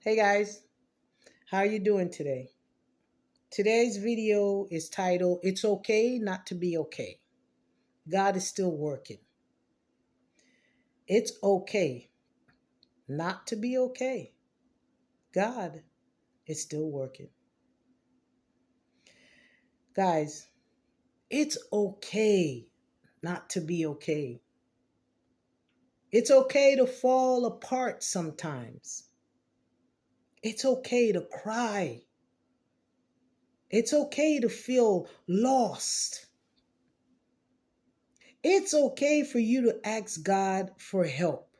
Hey guys, how are you doing today? Today's video is titled, It's Okay Not to Be Okay. God is still working. It's okay not to be okay. God is still working. Guys, it's okay not to be okay. It's okay to fall apart sometimes. It's okay to cry. It's okay to feel lost. It's okay for you to ask God for help.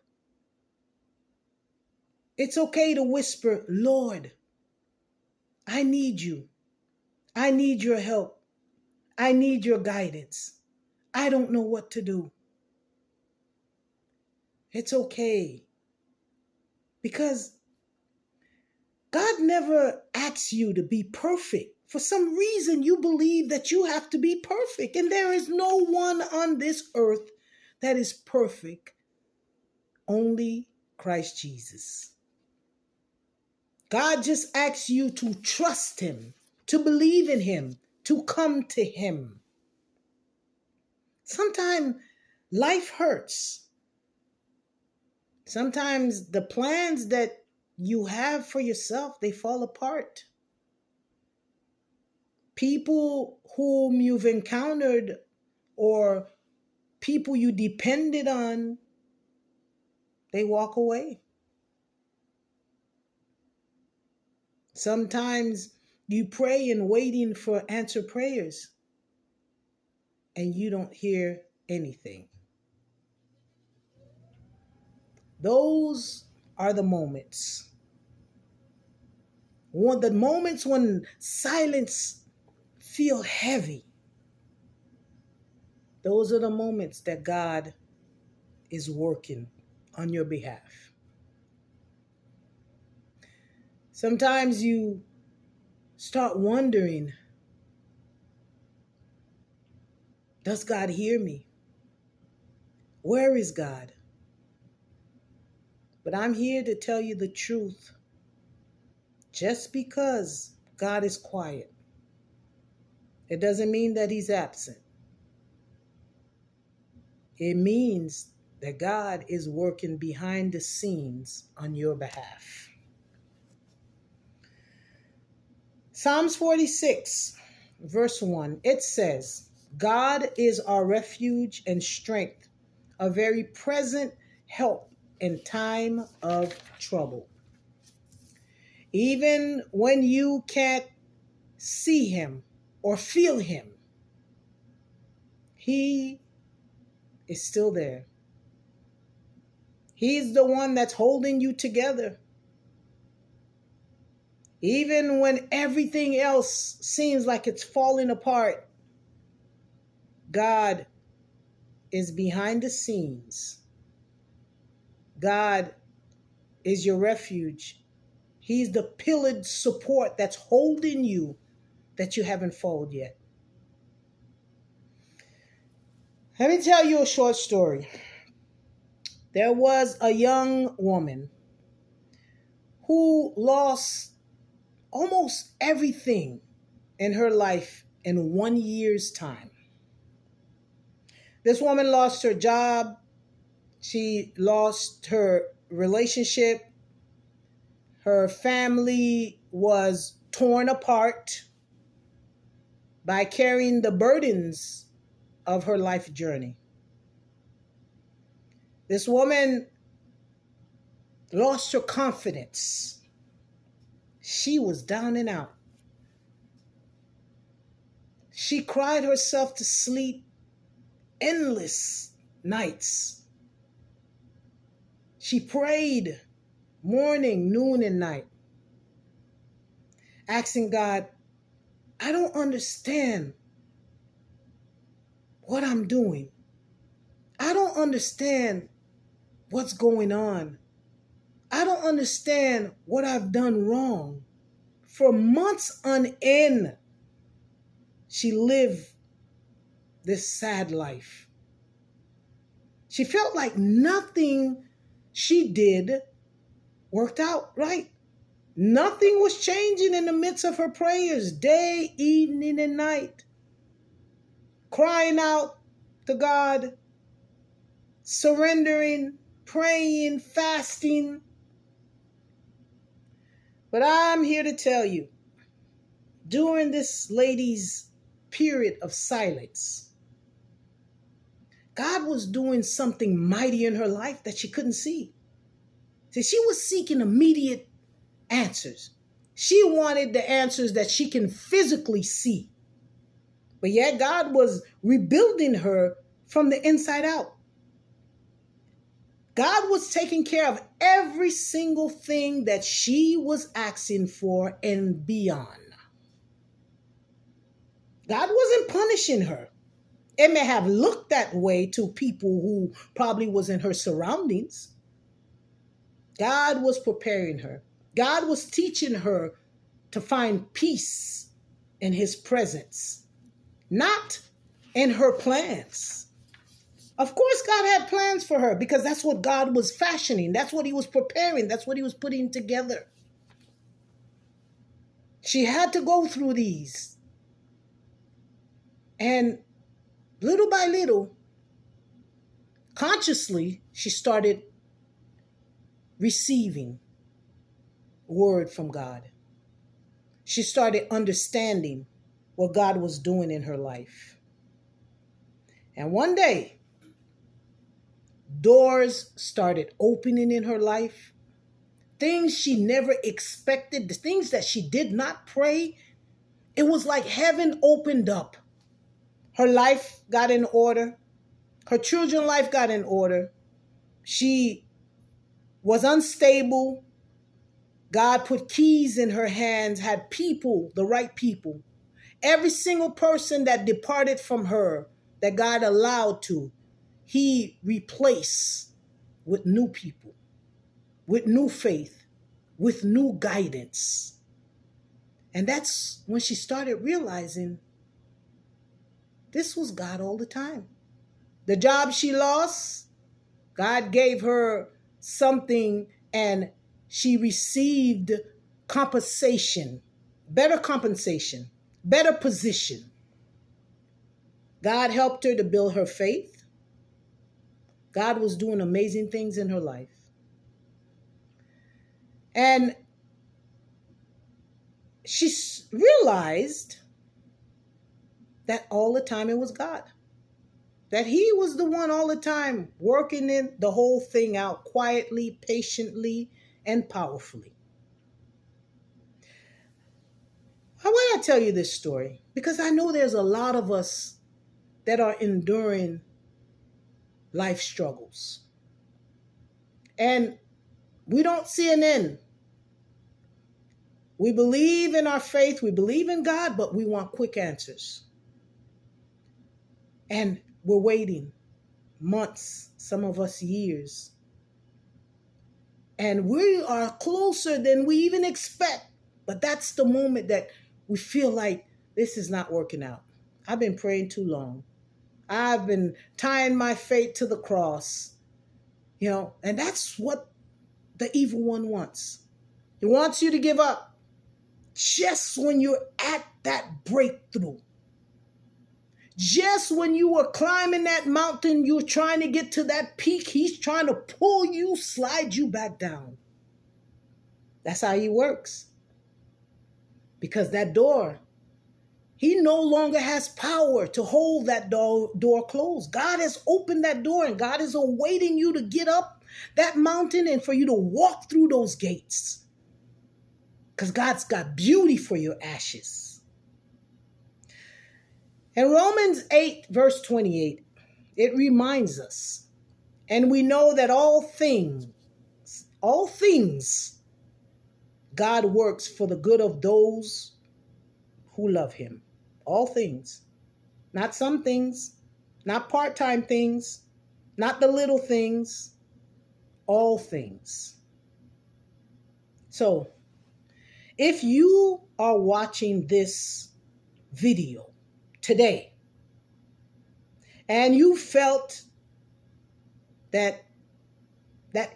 It's okay to whisper, Lord, I need you. I need your help. I need your guidance. I don't know what to do. It's okay. Because God never asks you to be perfect. For some reason, you believe that you have to be perfect. And there is no one on this earth that is perfect. Only Christ Jesus. God just asks you to trust him, to believe in him, to come to him. Sometimes life hurts. Sometimes the plans that you have for yourself, they fall apart. People whom you've encountered or people you depended on, they walk away. Sometimes you pray and waiting for answer prayers and you don't hear anything. Those are the moments. The moments when silence feel heavy. Those are the moments that God is working on your behalf. Sometimes you start wondering, does God hear me? Where is God? But I'm here to tell you the truth. Just because God is quiet, it doesn't mean that he's absent. It means that God is working behind the scenes on your behalf. Psalms 46, verse 1, it says, God is our refuge and strength, a very present help in time of trouble. Even when you can't see him or feel him, he is still there. He's the one that's holding you together. Even when everything else seems like it's falling apart, God is behind the scenes. God is your refuge. He's the pillared support that's holding you, that you haven't fallen yet. Let me tell you a short story. There was a young woman who lost almost everything in her life in 1 year's time. This woman lost her job. She lost her relationship. Her family was torn apart by carrying the burdens of her life journey. This woman lost her confidence. She was down and out. She cried herself to sleep endless nights. She prayed morning, noon, and night, asking God, I don't understand what I'm doing. I don't understand what's going on. I don't understand what I've done wrong. For months on end, she lived this sad life. She felt like nothing she did worked out right. Nothing was changing in the midst of her prayers, day, evening, and night. Crying out to God, surrendering, praying, fasting. But I'm here to tell you, during this lady's period of silence, God was doing something mighty in her life that she couldn't see. See, she was seeking immediate answers. She wanted the answers that she can physically see. But yet God was rebuilding her from the inside out. God was taking care of every single thing that she was asking for and beyond. God wasn't punishing her. It may have looked that way to people who probably was in her surroundings. God was preparing her. God was teaching her to find peace in his presence, not in her plans. Of course, God had plans for her because that's what God was fashioning. That's what he was preparing. That's what he was putting together. She had to go through these. And little by little, consciously, she started receiving word from God. She started understanding what God was doing in her life. And one day, doors started opening in her life. Things she never expected, the things that she did not pray, it was like heaven opened up. Her life got in order. Her children's life got in order. She was unstable. God put keys in her hands, had people, the right people. Every single person that departed from her, that God allowed to, he replaced with new people, with new faith, with new guidance. And that's when she started realizing this was God all the time. The job she lost, God gave her something and she received compensation, better position. God helped her to build her faith. God was doing amazing things in her life. And she realized that all the time it was God. That he was the one all the time working in the whole thing out quietly, patiently, and powerfully. Why would I tell you this story? Because I know there's a lot of us that are enduring life struggles. And we don't see an end. We believe in our faith, we believe in God, but we want quick answers. And we're waiting months, some of us years. And we are closer than we even expect. But that's the moment that we feel like this is not working out. I've been praying too long. I've been tying my fate to the cross. And that's what the evil one wants. He wants you to give up just when you're at that breakthrough. Just when you were climbing that mountain, you're trying to get to that peak, he's trying to pull you, slide you back down. That's how he works. Because that door, he no longer has power to hold that door closed. God has opened that door and God is awaiting you to get up that mountain and for you to walk through those gates. Because God's got beauty for your ashes. In Romans 8, verse 28, it reminds us, and we know that all things, God works for the good of those who love him. All things. Not some things, not part-time things, not the little things, all things. So, if you are watching this video today, and you felt that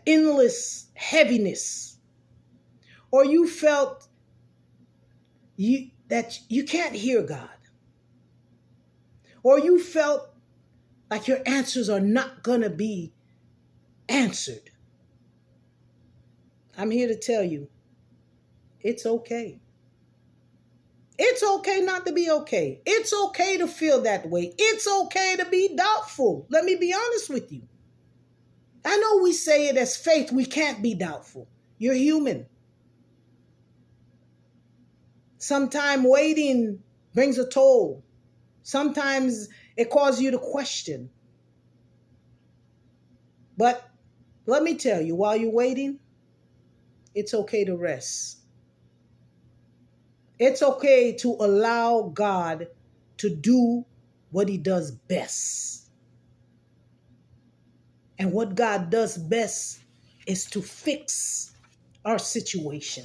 endless heaviness, or you felt that you can't hear God, or you felt like your answers are not going to be answered, I'm here to tell you, it's okay. It's okay not to be okay. It's okay to feel that way. It's okay to be doubtful. Let me be honest with you. I know we say it as faith, we can't be doubtful. You're human. Sometimes waiting brings a toll. Sometimes it causes you to question. But let me tell you, while you're waiting, it's okay to rest. It's okay to allow God to do what he does best. And what God does best is to fix our situation.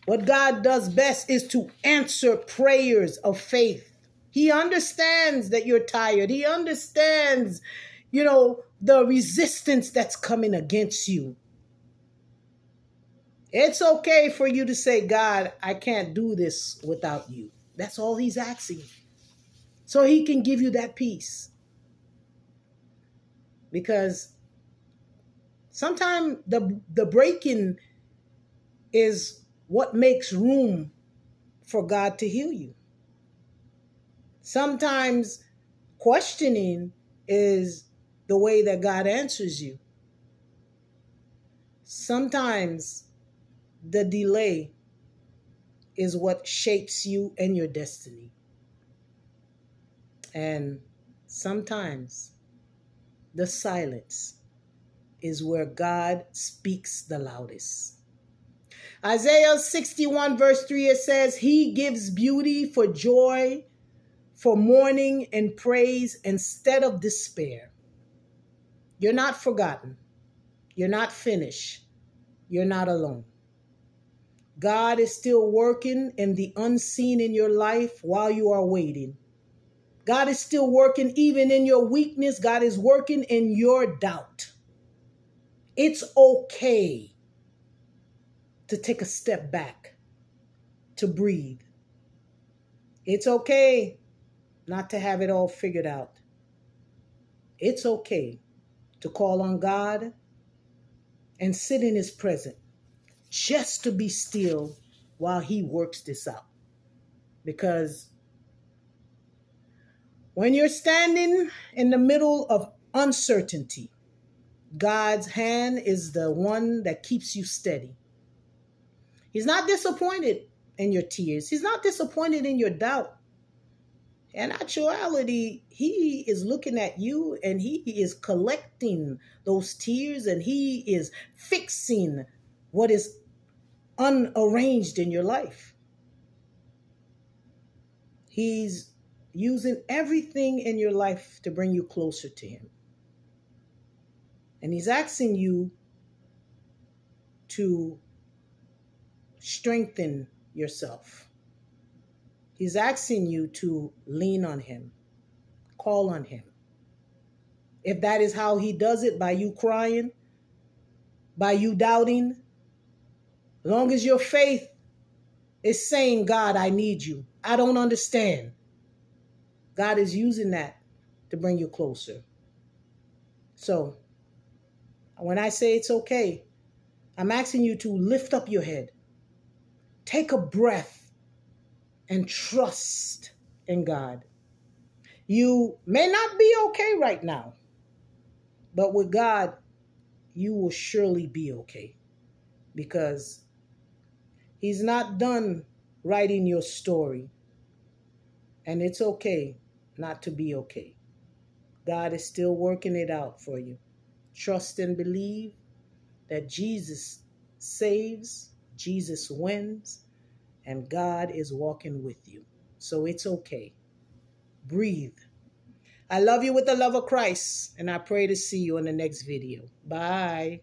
What God does best is to answer prayers of faith. He understands that you're tired. He understands, the resistance that's coming against you. It's okay for you to say, God, I can't do this without you. That's all he's asking. So he can give you that peace. Because sometimes the breaking is what makes room for God to heal you. Sometimes questioning is the way that God answers you. Sometimes the delay is what shapes you and your destiny. And sometimes the silence is where God speaks the loudest. Isaiah 61 verse 3, it says, he gives beauty for joy, for mourning and praise instead of despair. You're not forgotten. You're not finished. You're not alone. God is still working in the unseen in your life while you are waiting. God is still working even in your weakness. God is working in your doubt. It's okay to take a step back, to breathe. It's okay not to have it all figured out. It's okay to call on God and sit in his presence just to be still while he works this out. Because when you're standing in the middle of uncertainty, God's hand is the one that keeps you steady. He's not disappointed in your tears. He's not disappointed in your doubt. In actuality, he is looking at you and he is collecting those tears and he is fixing what is unarranged in your life. He's using everything in your life to bring you closer to him. And he's asking you to strengthen yourself. He's asking you to lean on him, call on him. If that is how he does it, by you crying, by you doubting, as long as your faith is saying, God, I need you. I don't understand. God is using that to bring you closer. So when I say it's okay, I'm asking you to lift up your head, take a breath, and trust in God. You may not be okay right now, but with God, you will surely be okay, because he's not done writing your story, and it's okay not to be okay. God is still working it out for you. Trust and believe that Jesus saves, Jesus wins, and God is walking with you. So it's okay. Breathe. I love you with the love of Christ, and I pray to see you in the next video. Bye.